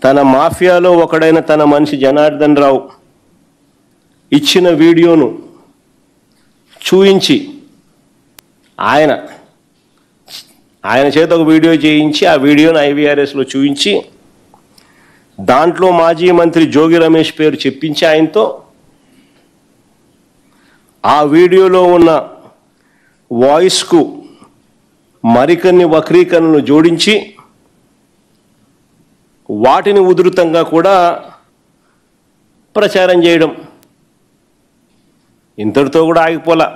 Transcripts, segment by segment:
తన మాఫియాలో ఒకడైన తన మనిషి జనార్దన్ రావు ఇచ్చిన వీడియోను చూయించి ఆయన చేత ఒక వీడియో చేయించి ఆ వీడియోను IVRSలో చూయించి దాంట్లో మాజీ మంత్రి జోగి రమేష్ పేరు చెప్పించి ఆయనతో ఆ వీడియోలో ఉన్న వాయిస్కు మరికొన్ని వక్రీకరణలు జోడించి వాటిని ఉధృతంగా కూడా ప్రచారం చేయడం. ఇంతటితో కూడా ఆగిపోలా.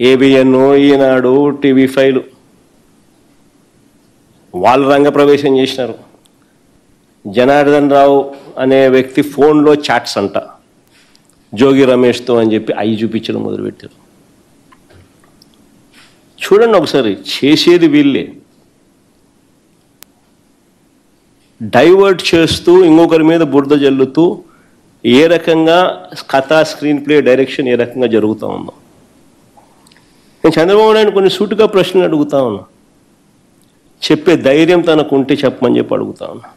ABN, ఈనాడు, TV5 వాళ్ళు రంగప్రవేశం చేసినారు. జనార్దన్ రావు అనే వ్యక్తి ఫోన్లో చాట్స్ అంట జోగి రమేష్తో అని చెప్పి అవి చూపించడం మొదలుపెట్టారు. చూడండి ఒకసారి, చేసేది వీళ్ళే. డైవర్ట్ చేస్తూ ఇంకొకరి మీద బురద జల్లుతూ ఏ రకంగా కథా స్క్రీన్ ప్లే డైరెక్షన్ ఏ రకంగా జరుగుతూ ఉందో. నేను చంద్రబాబు నాయుడు కొన్ని సూటిగా ప్రశ్నలు అడుగుతా ఉన్నా. చెప్పే ధైర్యం తనకు ఉంటే చెప్పమని చెప్పి అడుగుతా ఉన్నా.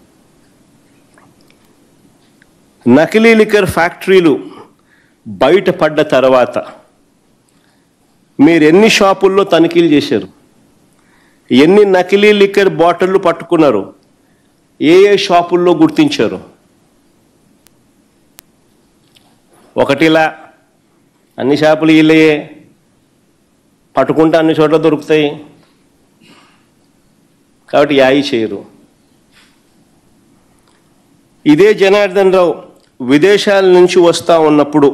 నకిలీ లిక్కర్ ఫ్యాక్టరీలు బయటపడ్డ తర్వాత మీరు ఎన్ని షాపుల్లో తనిఖీలు చేశారు? ఎన్ని నకిలీ లిక్కర్ బాటిళ్ళు పట్టుకున్నారు? ఏ షాపుల్లో గుర్తించారు? ఒకటిలా అన్ని షాపులు వీళ్ళయే, పట్టుకుంటే అన్ని చోట్ల దొరుకుతాయి కాబట్టి యాయి చేయరు. ఇదే జనార్దన్ రావు విదేశాల నుంచి వస్తూ ఉన్నప్పుడు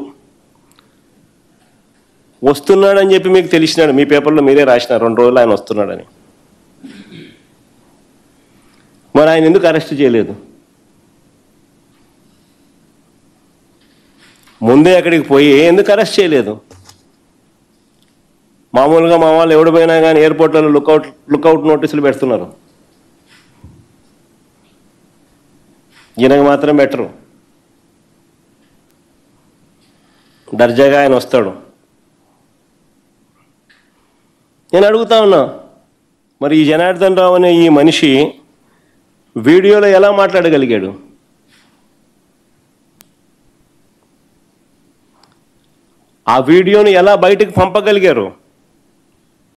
వస్తున్నాడని చెప్పి మీకు తెలిసినాడు, మీ పేపర్లో మీరే రాసినారు 2 రోజులు ఆయన వస్తున్నాడని. మరి ఆయన ఎందుకు అరెస్ట్ చేయలేదు? ముందే అక్కడికి పోయి ఎందుకు అరెస్ట్ చేయలేదు? మామూలుగా మా వాళ్ళు ఎవడు పోయినా కానీ ఎయిర్పోర్ట్లలో లుకౌట్ నోటీసులు పెడుతున్నారు. ఈయనకు మాత్రం బెటరు. దర్జాగా ఆయన వస్తాడు. నేను అడుగుతా ఉన్నా, మరి ఈ జనార్దన్ రావు అనే ఈ మనిషి వీడియోలో ఎలా మాట్లాడగలిగాడు? ఆ వీడియోని ఎలా బయటకు పంపగలిగారు?